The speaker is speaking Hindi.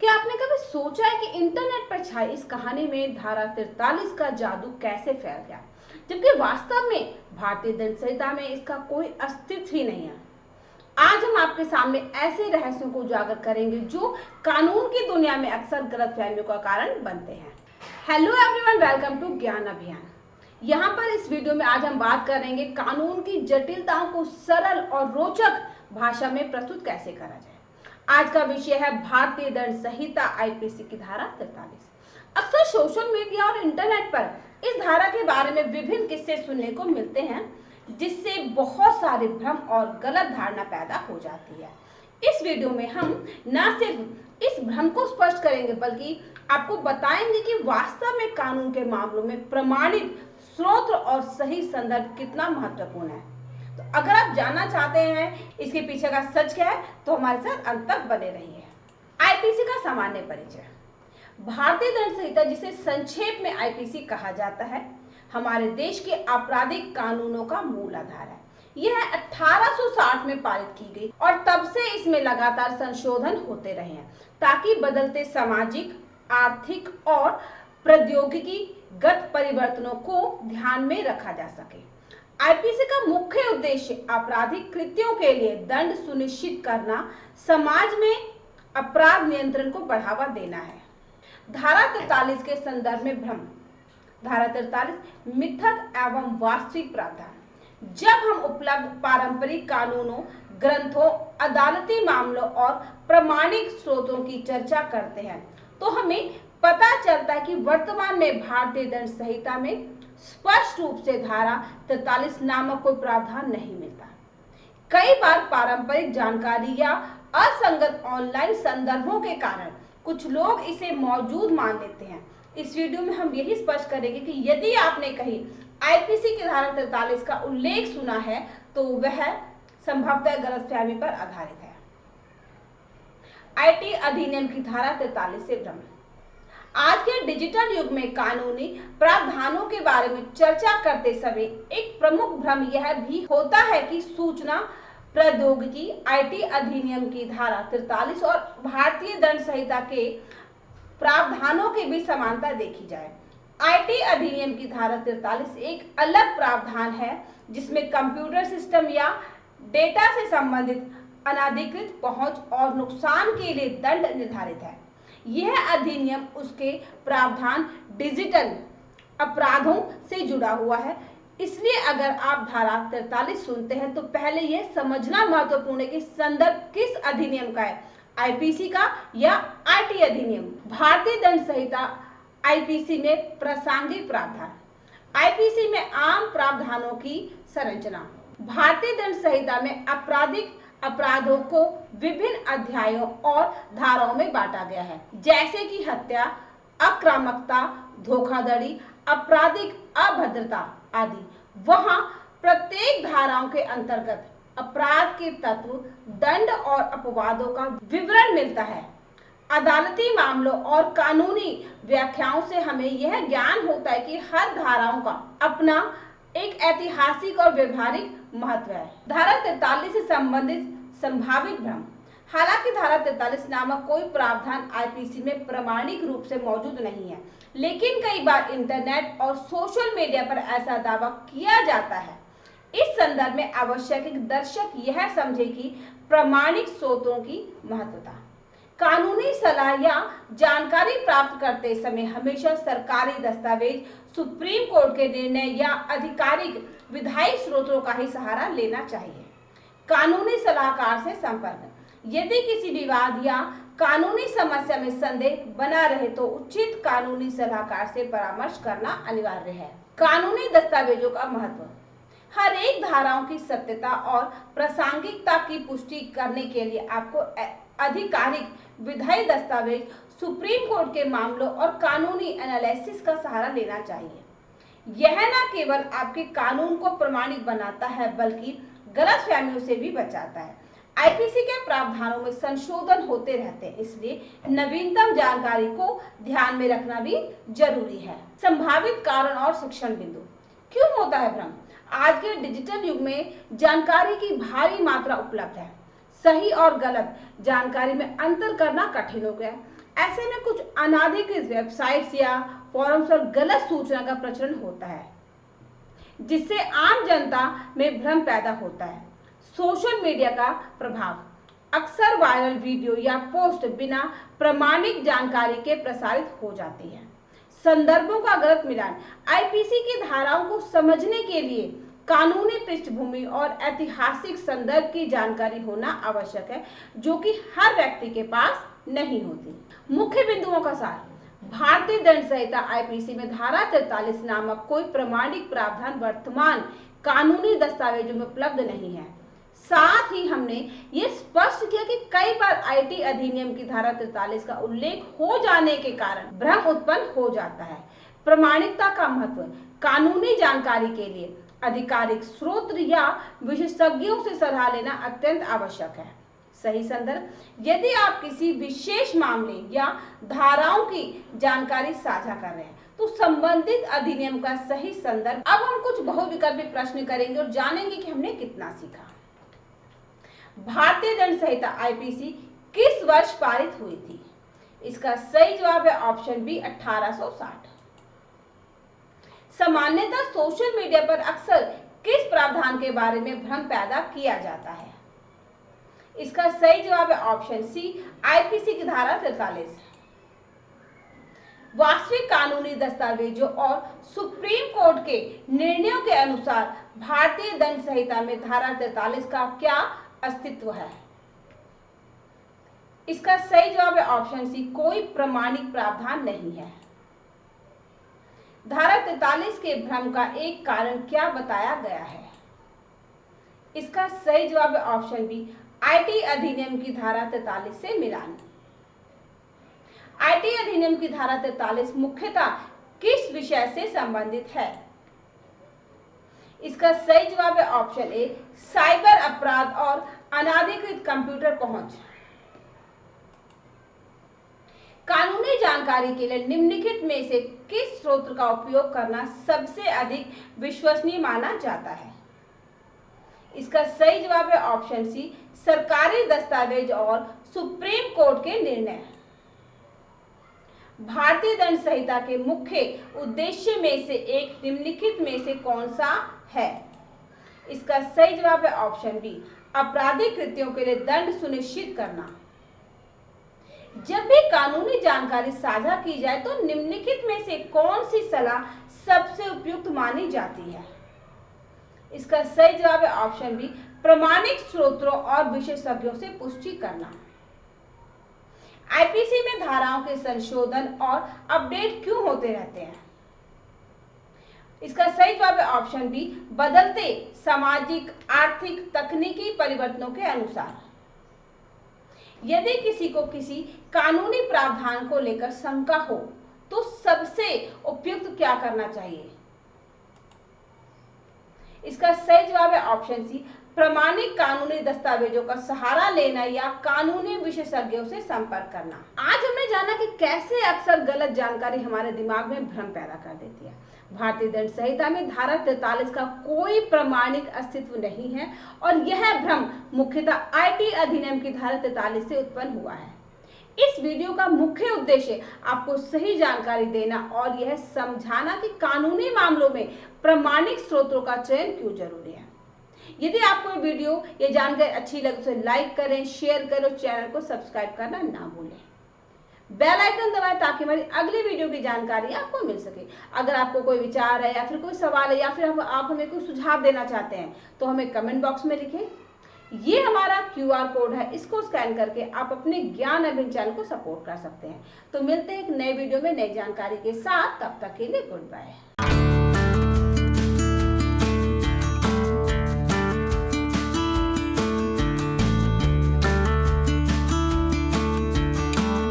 क्या आपने कभी सोचा है कि इंटरनेट पर छाई इस कहानी में धारा 43 का जादू कैसे फैल गया, जबकि वास्तव में भारतीय दंड संहिता में इसका कोई अस्तित्व ही नहीं है। आज हम आपके सामने ऐसे रहस्यों को उजागर करेंगे जो कानून की दुनिया में अक्सर गलतफहमियों का कारण बनते हैं। हेलो एवरीवन, वेलकम टू ज्ञान अभियान। यहाँ पर इस वीडियो में आज हम बात करेंगे कानून की जटिलताओं को सरल और रोचक भाषा में प्रस्तुत कैसे करा जाए। आज का विषय है भारतीय दंड संहिता आईपीसी की धारा 43। अक्सर सोशल मीडिया और इंटरनेट पर इस धारा के बारे में विभिन्न किस्से सुनने को मिलते हैं, जिससे बहुत सारे भ्रम और गलत धारणा पैदा हो जाती है। इस वीडियो में हम न सिर्फ इस भ्रम को स्पष्ट करेंगे, बल्कि आपको बताएंगे कि वास्तव में कानून के मामलों में प्रमाणित स्रोत और सही संदर्भ कितना महत्वपूर्ण है। तो अगर आप जानना चाहते हैं इसके पीछे का सच क्या है, तो हमारे साथ अंत तक बने रहिए। आईपीसी का सामान्य परिचय। भारतीय दंड संहिता, जिसे संक्षेप में आईपीसी कहा जाता है, हमारे देश के आपराधिक कानूनों का मूल आधार है। यह 1860 में पारित की गई और तब से इसमें लगातार संशोधन होते रहे हैं, ताकि बदलते सामाजिक, आर्थिक और प्रौद्योगिकीगत परिवर्तनों को ध्यान में रखा जा सके। आईपीसी का मुख्य उद्देश्य आपराधिक कृत्यों के लिए दंड सुनिश्चित करना, समाज में अपराध नियंत्रण को बढ़ावा देना है। धारा 43 के संदर्भ में भ्रम। धारा 43 मिथक एवं वास्तविक प्रावधान। जब हम उपलब्ध पारंपरिक कानूनों, ग्रंथों, अदालती मामलों और प्रमाणिक स्रोतों की चर्चा करते हैं, तो हमें पता चलता है कि वर्तमान में भारतीय दंड संहिता में स्पष्ट रूप से धारा 43 नामक कोई प्रावधान नहीं मिलता। कई बार पारंपरिक जानकारी या असंगत ऑनलाइन संदर्भों के कारण कुछ लोग इसे मौजूद मान लेते हैं। इस वीडियो में हम यही स्पष्ट करेंगे कि यदि आपने कहीं आईपीसी की धारा 43 का उल्लेख सुना है, तो वह संभवतः गलतफहमी पर आधारित है। आईटी अधिनियम की धारा 43 से भ्रम। आज के डिजिटल युग में कानूनी प्रावधानों के बारे में चर्चा करते समय एक प्रमुख भ्रम यह भी होता है कि सूचना प्रौद्योगिकी आईटी अधिनियम की धारा 43 और भारतीय दंड संहिता के प्रावधानों के बीच समानता देखी जाए। आईटी अधिनियम की धारा 43 एक अलग प्रावधान है, जिसमें कंप्यूटर सिस्टम या डेटा से संबंधित अनधिकृत पहुंच और नुकसान के लिए दंड निर्धारित है। यह अधिनियम उसके प्रावधान डिजिटल अपराधों से जुड़ा हुआ है। इसलिए अगर आप धारा 43 सुनते हैं, तो पहले यह समझना महत्वपूर्ण है कि संदर्भ किस अधिनियम का है, आईपीसी का या आईटी अधिनियम। भारतीय दंड संहिता आईपीसी में प्रासंगिक प्रावधान। आईपीसी में आम प्रावधानों की संरचना। भारतीय दंड संहिता में आपराधिक अपराधों को विभिन्न अध्यायों और धाराओं में बांटा गया है, जैसे कि हत्या, आक्रामकता, धोखाधड़ी, आपराधिक अभद्रता आदि। वहां प्रत्येक धाराओं के अंतर्गत अपराध के तत्व, दंड और अपवादों का विवरण मिलता है। अदालती मामलों और कानूनी व्याख्याओं से हमें यह ज्ञान होता है कि हर धाराओं का अपना एक ऐतिहासिक और व्यवहारिक महत्व है। धारा 43 से संबंधित संभावित भ्रम। हालांकि धारा 43 नामक कोई प्रावधान आईपीसी में प्रमाणिक रूप से मौजूद नहीं है, लेकिन कई बार इंटरनेट और सोशल मीडिया पर ऐसा दावा किया जाता है। इस संदर्भ में आवश्यक है कि दर्शक यह समझे कि प्रमाणिक स्रोतों की महत्वता। कानूनी सलाह या जानकारी प्राप्त करते समय हमेशा सरकारी दस्तावेज, सुप्रीम कोर्ट के निर्णय या आधिकारिक विधायी स्रोतों का ही सहारा लेना चाहिए। कानूनी सलाहकार से संपर्क। यदि किसी विवाद या कानूनी समस्या में संदेह बना रहे, तो उचित कानूनी सलाहकार से परामर्श करना अनिवार्य है। कानूनी दस्तावेजों का महत्व। हर एक धाराओं की सत्यता और प्रासंगिकता की पुष्टि करने के लिए आपको आधिकारिक विधायी दस्तावेज, सुप्रीम कोर्ट के मामलों और कानूनी एनालिसिस का सहारा लेना चाहिए। यह न केवल आपके कानून को प्रमाणिक बनाता है, बल्कि गलतफहमियों से भी बचाता है। आईपीसी के प्रावधानों में संशोधन होते रहते हैं, इसलिए नवीनतम जानकारी को ध्यान में रखना भी जरूरी है। संभावित कारण और शिक्षण बिंदु। क्यों होता है भ्रम? आज के डिजिटल युग में जानकारी की भारी मात्रा उपलब्ध है। सही और गलत जानकारी में अंतर करना कठिन हो गया है। ऐसे में कुछ अनाधिकृत वेबसाइट्स या फोरम्स पर गलत सूचना का प्रचलन होता है, जिससे आम जनता में भ्रम पैदा होता है। सोशल मीडिया का प्रभाव, अक्सर वायरल वीडियो या पोस्ट बिना प्रमाणिक जानकारी के प्रसारित हो जाती है। संदर्भों का गलत मिलान, आईपीसी की धाराओं को समझने के लिए कानूनी पृष्ठभूमि और ऐतिहासिक संदर्भ की जानकारी होना आवश्यक है, जो कि हर व्यक्ति के पास नहीं होती। मुख्य बिंदुओं का सार, भारतीय दंड संहिता आईपीसी में धारा 43 नामक कोई प्रमाणिक प्रावधान वर्तमान कानूनी दस्तावेजों में उपलब्ध नहीं है। साथ ही हमने ये स्पष्ट किया कि कई बार आईटी अधिनियम की धारा 43 का उल्लेख हो जाने के कारण भ्रम उत्पन्न हो जाता है। प्रमाणिकता का महत्व, कानूनी जानकारी के लिए आधिकारिक स्रोत या विशेषज्ञों से सलाह लेना अत्यंत आवश्यक है। सही संदर्भ, यदि आप किसी विशेष मामले या धाराओं की जानकारी साझा कर रहे हैं तो संबंधित अधिनियम का सही संदर्भ। अब हम कुछ बहुविकल्पी प्रश्न करेंगे और जानेंगे कि हमने कितना सीखा। भारतीय दंड संहिता आईपीसी किस वर्ष पारित हुई थी? इसका सही जवाब है ऑप्शन बी 1860। सामान्यतः सोशल मीडिया पर अक्सर किस प्रावधान के बारे में भ्रम पैदा किया जाता है? इसका सही जवाब है ऑप्शन सी आईपीसी की धारा 43। वास्तविक कानूनी दस्तावेजों और सुप्रीम कोर्ट के निर्णयों के अनुसार भारतीय दंड संहिता में धारा 43 का क्या अस्तित्व है? इसका सही जवाब है ऑप्शन सी कोई प्रमाणिक प्रावधान नहीं है। धारा 43 के भ्रम का एक कारण क्या बताया गया है? इसका सही जवाब है ऑप्शन बी आईटी अधिनियम की धारा 43 से मिलान। आईटी अधिनियम की धारा 43 मुख्यतः किस विषय से संबंधित है? इसका सही जवाब है ऑप्शन ए साइबर अपराध और अनाधिकृत कंप्यूटर पहुंच। कानूनी जानकारी के लिए निम्नलिखित में से किस स्रोत का उपयोग करना सबसे अधिक विश्वसनीय माना जाता है? इसका सही जवाब है ऑप्शन सी सरकारी दस्तावेज और सुप्रीम कोर्ट के निर्णय। भारतीय दंड संहिता के मुख्य उद्देश्य में से एक निम्नलिखित में से कौन सा है? इसका सही जवाब है ऑप्शन बी आपराधिक कृत्यों के लिए दंड सुनिश्चित करना। जब भी कानूनी जानकारी साझा की जाए तो निम्नलिखित में से कौन सी सलाह सबसे उपयुक्त मानी जाती है? इसका सही जवाब है ऑप्शन बी प्रमाणिक स्रोतों और विशेषज्ञों से पुष्टि करना। आईपीसी में धाराओं के संशोधन और अपडेट क्यों होते रहते हैं? इसका सही जवाब है ऑप्शन बी बदलते सामाजिक, आर्थिक, तकनीकी परिवर्तनों के अनुसार। यदि किसी को किसी कानूनी प्रावधान को लेकर शंका हो तो सबसे उपयुक्त क्या करना चाहिए? इसका सही जवाब है ऑप्शन सी प्रमाणिक कानूनी दस्तावेजों का सहारा लेना या कानूनी विशेषज्ञों से संपर्क करना। आज हमने जाना कि कैसे अक्सर गलत जानकारी हमारे दिमाग में भ्रम पैदा कर देती है। भारतीय दंड संहिता में धारा 43 का कोई प्रमाणिक अस्तित्व नहीं है और यह भ्रम मुख्यतः आईटी अधिनियम की धारा 43 से उत्पन्न हुआ है। इस वीडियो का मुख्य उद्देश्य आपको सही जानकारी देना और यह समझाना कि कानूनी मामलों में प्रमाणिक स्रोतों का चयन क्यों जरूरी है। यदि आपको ये वीडियो ये जानकारी अच्छी लगे तो लाइक करें, शेयर करें और चैनल को सब्सक्राइब करना ना भूलें। बेल आइकन दबाएं ताकि हमारी अगली वीडियो की जानकारी आपको मिल सके। अगर आपको कोई विचार है या फिर कोई सवाल है या फिर आप हमें कोई सुझाव देना चाहते हैं तो हमें कमेंट बॉक्स में लिखें। ये हमारा QR कोड है, इसको स्कैन करके आप अपने ज्ञान अभियान चैनल को सपोर्ट कर सकते हैं। तो मिलते हैं एक नए वीडियो में नई जानकारी के साथ, तब तक के लिए गुड बाय।